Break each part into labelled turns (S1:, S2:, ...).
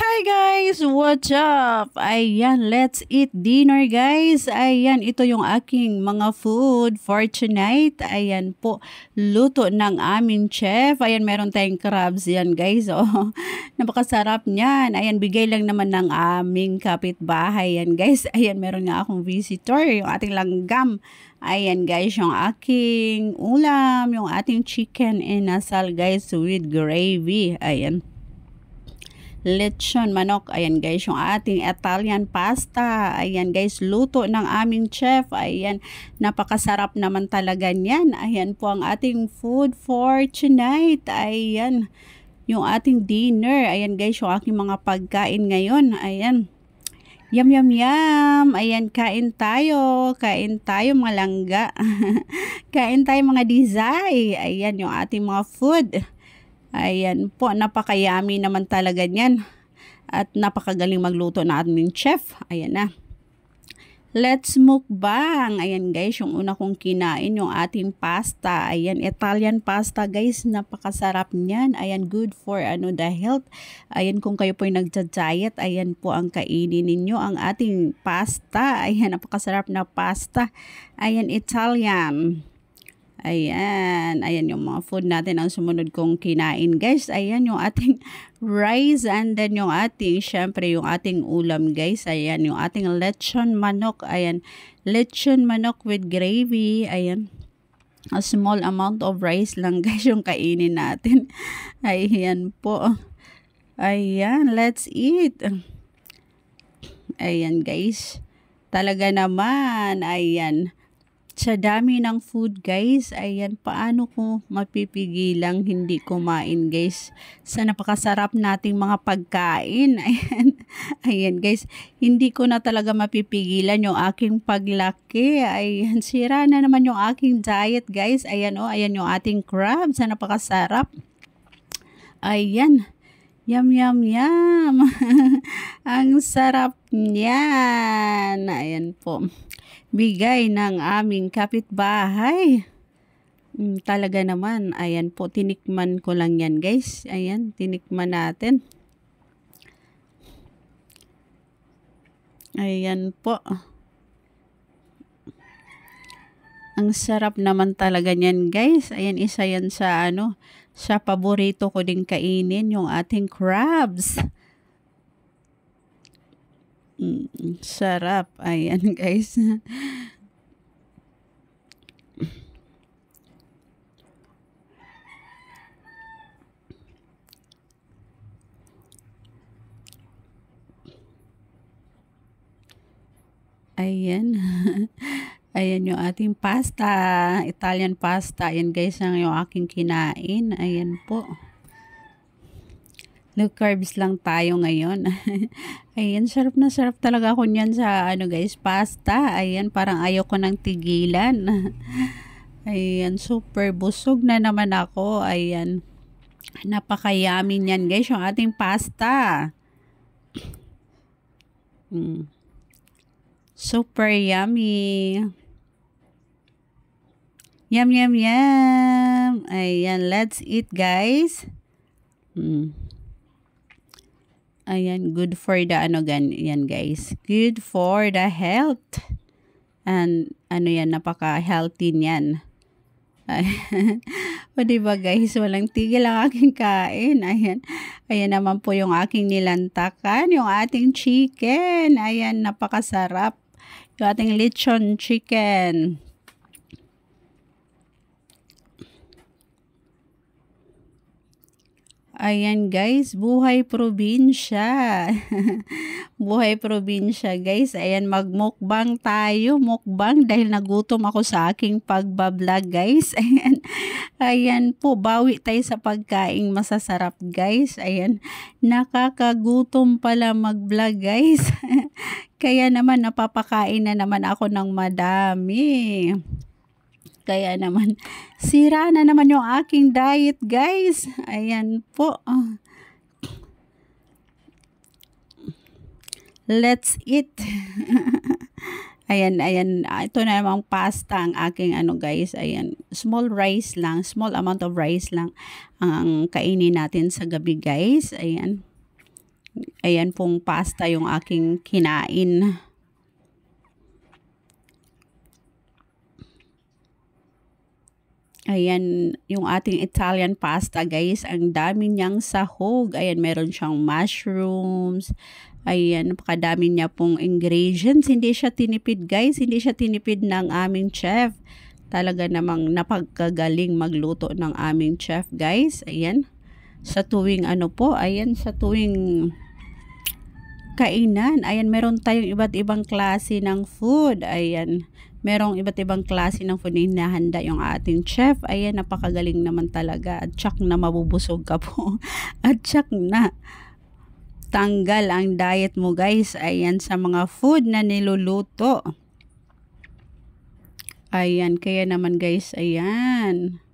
S1: Hi guys! What's up? Ayan, let's eat dinner guys. Ayan, ito yung aking mga food for tonight. Ayan po, luto ng aming chef. Ayan, meron tayong crabs yan guys. Oh, napakasarap niyan. Ayan, bigay lang naman ng aming kapitbahay yan guys. Ayan, meron nga akong visitor, yung ating langgam. Ayan guys, yung aking ulam, yung ating chicken inasal guys with gravy. Ayan. Lechon manok. Ayan guys, yung ating Italian pasta. Ayan guys, luto ng aming chef. Ayan, napakasarap naman talaga niyan. Ayan po ang ating food for tonight. Ayan, yung ating dinner. Ayan guys, yung aking mga pagkain ngayon. Ayan. Yum, yum, yum. Ayan, kain tayo. Kain tayo mga langga. Kain tayo mga dizay. Ayan, yung ating mga food. Ayan po, napakayami naman talaga niyan. At napakagaling magluto na aming chef. Ayan na. Let's mukbang. Ayan guys, yung una kong kinain, yung ating pasta. Ayan, Italian pasta guys. Napakasarap niyan. Ayan, good for the health. Ayan, kung kayo po yung nagja-diet, ayan po ang kainin ninyo. Ang ating pasta. Ayan, napakasarap na pasta. Ayan, Italian. Ayan, ayan yung mga food natin ang sumunod kong kinain guys. Ayan yung ating rice and then yung ating, syempre yung ating ulam guys. Ayan yung ating lechon manok. Ayan, lechon manok with gravy. Ayan, a small amount of rice lang guys yung kainin natin. Ayan po. Ayan, let's eat. Ayan guys, talaga naman, ayan. Sa dami ng food guys, ayan, paano ko mapipigilang hindi kumain guys sa napakasarap nating mga pagkain. Ayan, ayan guys, hindi ko na talaga mapipigilan yung aking paglaki. Ayan, sira na naman yung aking diet guys. Ayan oh, ayan yung ating crabs na napakasarap. Ayan. Yum, yum, yum. Ang sarap niyan. Ayan po. Bigay ng aming kapitbahay. Talaga naman. Ayan po. Tinikman ko lang yan guys. Ayan. Tinikman natin. Ayan po. Ang sarap naman talaga niyan guys. Ayan, isa yan sa sa paborito ko din kainin, yung ating crabs. Sarap. Ayan guys. Ayan. Ayan yung ating pasta, Italian pasta. Ayan guys, ang yung aking kinain. Ayan po. Low carbs lang tayo ngayon. Ayan, sarap na sarap talaga ako niyan sa guys, pasta. Ayan, parang ayaw ko nang tigilan. Ayan, super busog na naman ako. Ayan, napakayami niyan guys, yung ating pasta. Super yummy. Yum, yum, yum. Ayan, let's eat guys. Ayan, good for the yan guys. Good for the health. And yan, napaka-healthy niyan. O diba guys, walang tigil ang aking kain. Ayan. Ayan naman po yung aking nilantakan, yung ating chicken. Ayan, napakasarap. Yung ating lechon chicken. Ayan guys, buhay probinsya. Buhay probinsya guys. Ayan, magmukbang tayo. Mukbang dahil nagutom ako sa aking pagbablog guys. Ayan. Ayan po, bawi tayo sa pagkaing masasarap guys. Ayan, nakakagutom pala mag-vlog guys. Kaya naman napapakain na naman ako ng madami. Kaya naman, sira na naman yung aking diet guys. Ayan po. Let's eat. Ayan, ayan. Ito na namang pasta ang aking guys. Ayan, small rice lang. Small amount of rice lang ang kainin natin sa gabi guys. Ayan. Ayan pong pasta yung aking kinain. Ayan, yung ating Italian pasta guys, ang dami niyang sahog. Ayan, meron siyang mushrooms. Ayan, napakadami niya pong ingredients. Hindi siya tinipid guys, hindi siya tinipid ng aming chef. Talaga namang napagkagaling magluto ng aming chef guys. Ayan, sa tuwing sa tuwing kainan. Ayan, meron tayong iba't ibang klase ng food. Ayan, merong iba't ibang klase ng food na hinahanda yung ating chef. Ayan, napakagaling naman talaga. At tsak na mabubusog ka po. At tsak na tanggal ang diet mo guys. Ayan, sa mga food na niluluto. Ayan, kaya naman guys, ayan.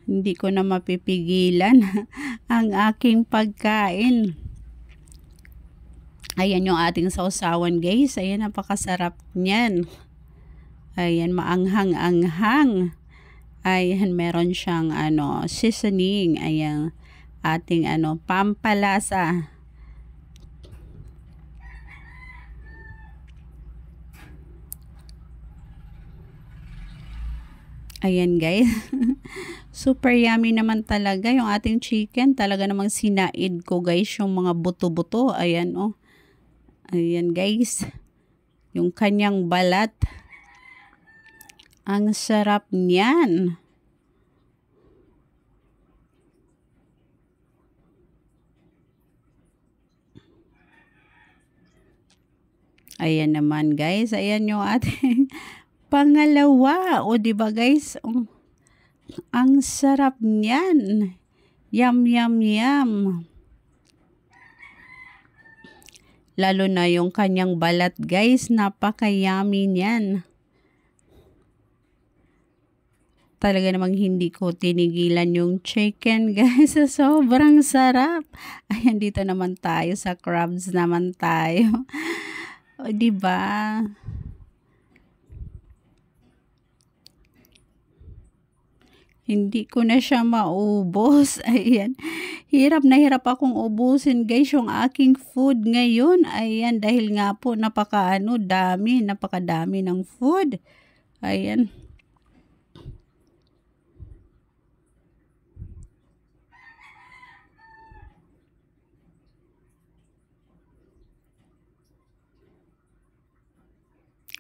S1: Hindi ko na mapipigilan ang aking pagkain. Ayan yung ating sausawan guys. Ayan, napakasarap niyan. Ayan, maanghang-anghang. Ayan, meron siyang seasoning. Ayan, ating pampalasa. Ayan guys. Super yummy naman talaga yung ating chicken. Talaga namang sinaid ko guys yung mga buto-buto. Ayan oh. Ayan guys. Yung kanyang balat. Ang sarap niyan. Ayan naman guys. Ayan yung ating pangalawa. O diba guys? Ang sarap niyan. Yum, yum, yum. Lalo na yung kanyang balat guys. Napaka-yummy niyan. Talaga namang hindi ko tinigilan yung chicken guys. Sobrang sarap. Ayan, dito naman tayo sa crabs naman tayo. O diba? Hindi ko na siya maubos. Ayan. Hirap na hirap akong ubusin guys yung aking food ngayon. Ayan, dahil nga po napakadami ng food. Ayan.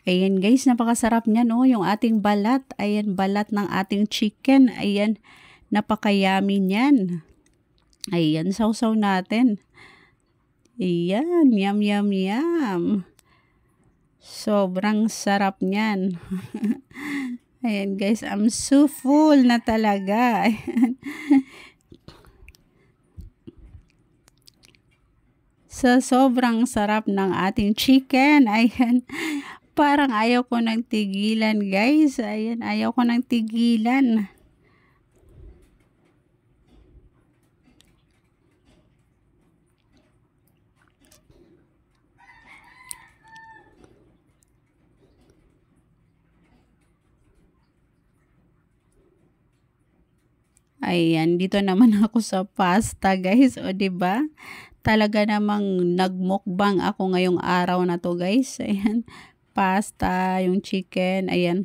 S1: Ayan guys, napakasarap niya no, yung ating balat. Ayan, balat ng ating chicken. Ayan, napaka-yummy niyan. Ayan, sausaw natin. Ayan, yum, yum, yum. Sobrang sarap niyan. Ayan guys, I'm so full na talaga. Ayan. Sa sobrang sarap ng ating chicken. Ayan. Parang ayaw ko nang tigilan guys. Ayan, ayaw ko nang tigilan. Ayan, dito naman ako sa pasta guys. O diba? Talaga namang nagmukbang ako ngayong araw na to guys. Ayan. Pasta, yung chicken, ayan.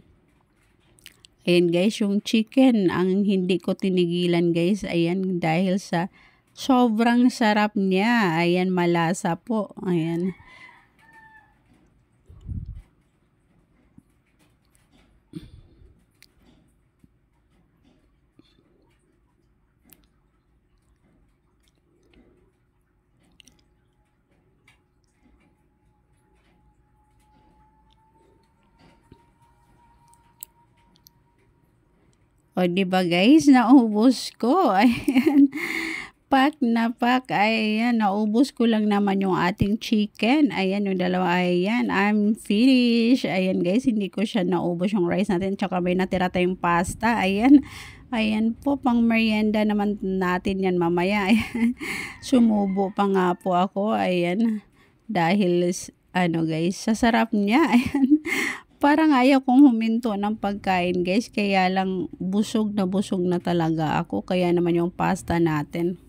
S1: Ayan guys, yung chicken, ang hindi ko tinigilan guys, ayan, dahil sa sobrang sarap niya. Ayan, malasa po, ayan. O, diba guys, naubos ko. Ayan. Pack na pack. Ayan, naubos ko lang naman yung ating chicken. Ayan, yung dalawa. Ayan, I'm finished. Ayan guys, hindi ko siya naubos yung rice natin. Tsaka may natira tayong pasta. Ayan. Ayan po, pang merienda naman natin yan mamaya. Ayan. Sumubo pa nga po ako. Ayan. Dahil, guys, sa sarap niya. Ayan. Parang ayaw kong huminto ng pagkain guys. Kaya lang busog na talaga ako. Kaya naman yung pasta natin.